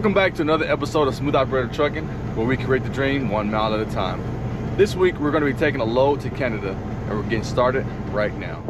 Welcome back to another episode of Smooth Operator Trucking, where we create the dream 1 mile at a time. This week we're going to be taking a load to Canada, and we're getting started right now.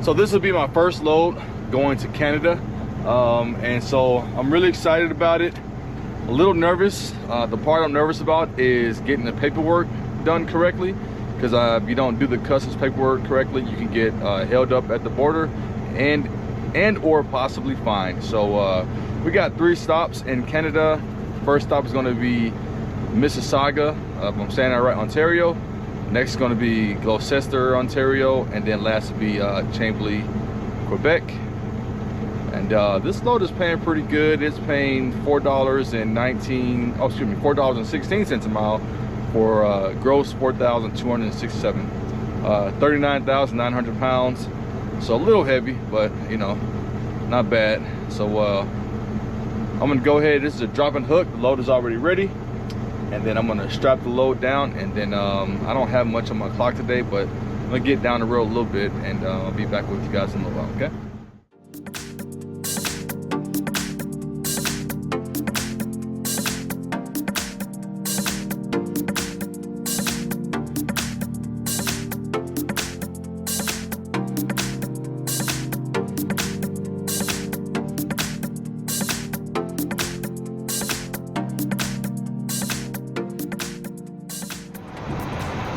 So this will be my first load going to Canada, and so I'm really excited about it. A little nervous. The part I'm nervous about is getting the paperwork done correctly, because if you don't do the customs paperwork correctly, you can get held up at the border and or possibly fined. So we got 3 stops in Canada. First stop is going to be Mississauga, if I'm saying that right, Ontario. Next is going to be Gloucester, Ontario, and then last will be Chambly, Quebec. And this load is paying pretty good. It's paying $4.16 a mile for gross 4,267, 39,900 pounds. So a little heavy, but you know, not bad. So I'm gonna go ahead. This is a drop and hook. The load is already ready. And then I'm gonna strap the load down, and then I don't have much on my clock today, but I'm gonna get down the road a little bit, and I'll be back with you guys in a little while, okay?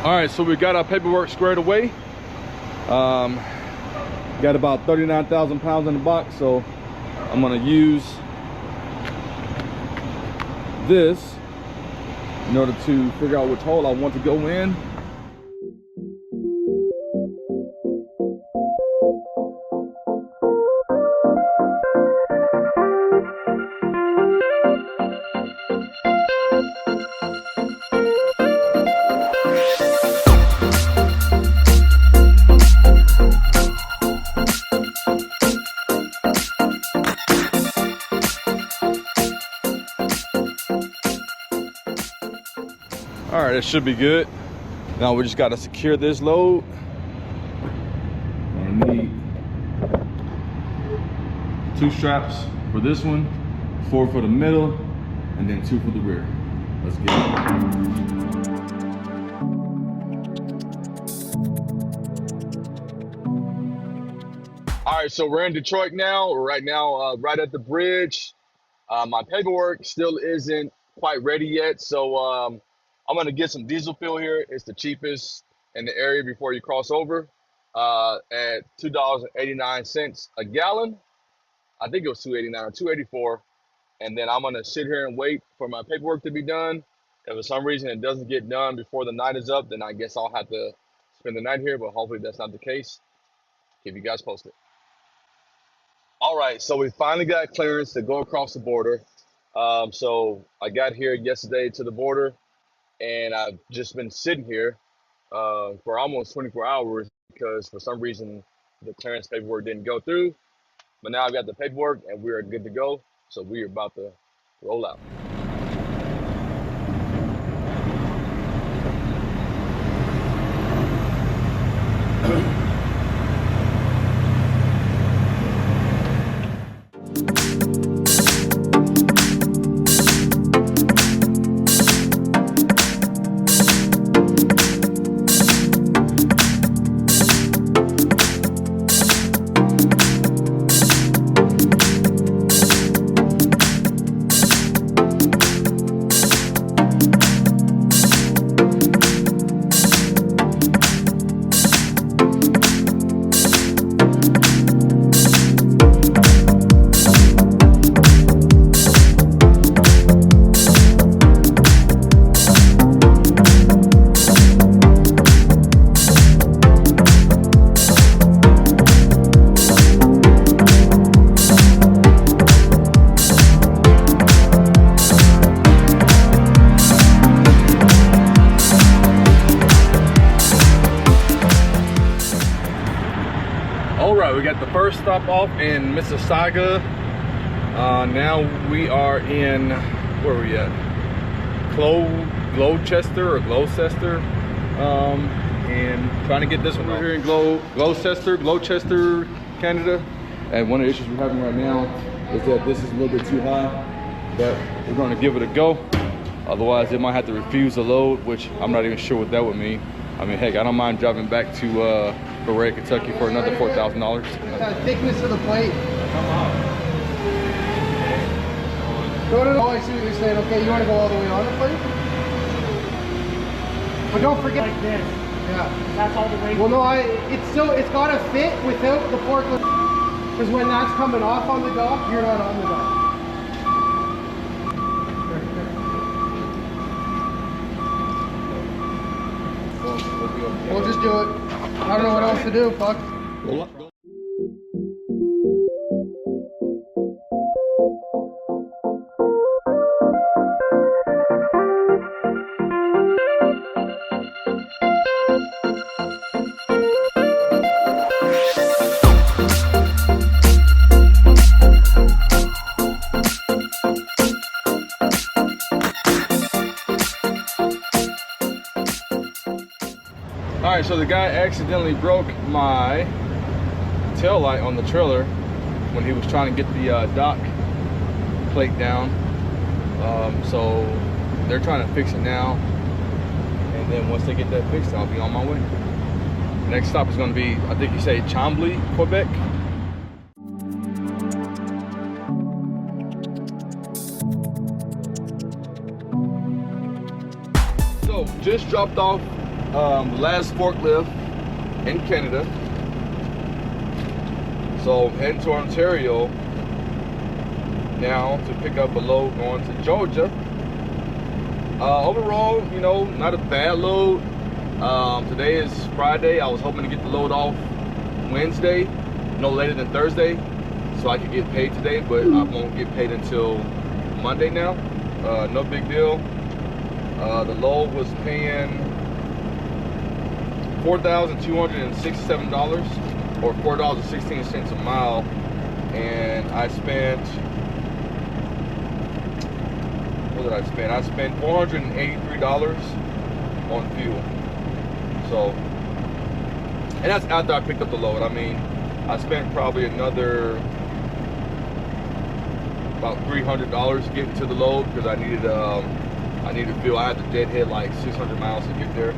All right, so we got our paperwork squared away. Got about 39,000 pounds in the box, so I'm gonna use this in order to figure out which hole I want to go in. All right, it should be good. Now we just got to secure this load. I need 2 straps for this one, 4 for the middle, and then 2 for the rear. Let's get it. All right, so we're in Detroit now. Right now, right at the bridge. My paperwork still isn't quite ready yet, so I'm gonna get some diesel fuel here. It's the cheapest in the area before you cross over, at $2.89 a gallon. I think it was $2.89 or $2.84. And then I'm gonna sit here and wait for my paperwork to be done. If for some reason it doesn't get done before the night is up, then I guess I'll have to spend the night here, but hopefully that's not the case. Keep you guys posted. All right, so we finally got clearance to go across the border. So I got here yesterday to the border, and I've just been sitting here for almost 24 hours because for some reason the clearance paperwork didn't go through. But now I've got the paperwork and we're good to go. So we are about to roll out. All right, we got the first stop off in Mississauga. Now we are in, where are we at? Gloucester, and trying to get this one. We're here in Gloucester, Canada. And one of the issues we're having right now is that this is a little bit too high, but we're going to give it a go. Otherwise, it might have to refuse the load, which I'm not even sure what that would mean. I mean, heck, I don't mind driving back to Berea, Kentucky for another $4,000. Thickness of the plate. No, I see what you're saying. Okay, you want to go all the way on the plate? But don't forget like this. Yeah. That's all the way. Well, no, it's got to fit without the forklift. Because when that's coming off on the dock, you're not on the dock. We'll just do it. I don't know what else to do, fuck. All right, so the guy accidentally broke my tail light on the trailer when he was trying to get the dock plate down. So they're trying to fix it now, and then once they get that fixed, I'll be on my way. Next stop is going to be, I think you say Chambly, Quebec. So just dropped off the last forklift in Canada. So heading to Ontario now to pick up a load going to Georgia. Overall, you know, not a bad load. Today is Friday. I was hoping to get the load off Wednesday, no later than Thursday, so I could get paid today, but I won't get paid until Monday now. No big deal. The load was paying $4,267 or $4.16 a mile, and I spent, what did I spend? I spent $483 on fuel. So, and that's after I picked up the load. I mean, I spent probably another about $300 getting to the load because I needed fuel. I had to deadhead like 600 miles to get there,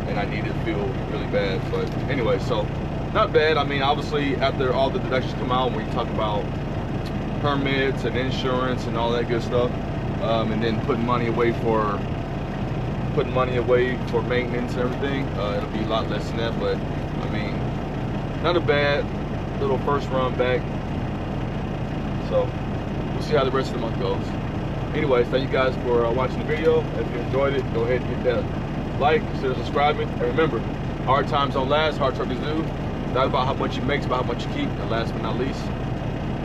and I needed fuel really bad. But anyway, so not bad. I mean, obviously after all the deductions come out, when you talk about permits and insurance and all that good stuff, and then putting money away for maintenance and everything, it'll be a lot less than that. But I mean, not a bad little first run back. So we'll see how the rest of the month goes. Anyways, thank you guys for watching the video. If you enjoyed it, go ahead and hit that like, consider subscribing, and remember, hard times don't last, hard truckers do. It's not about how much you make, it's about how much you keep. And last but not least,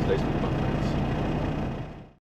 stay smooth.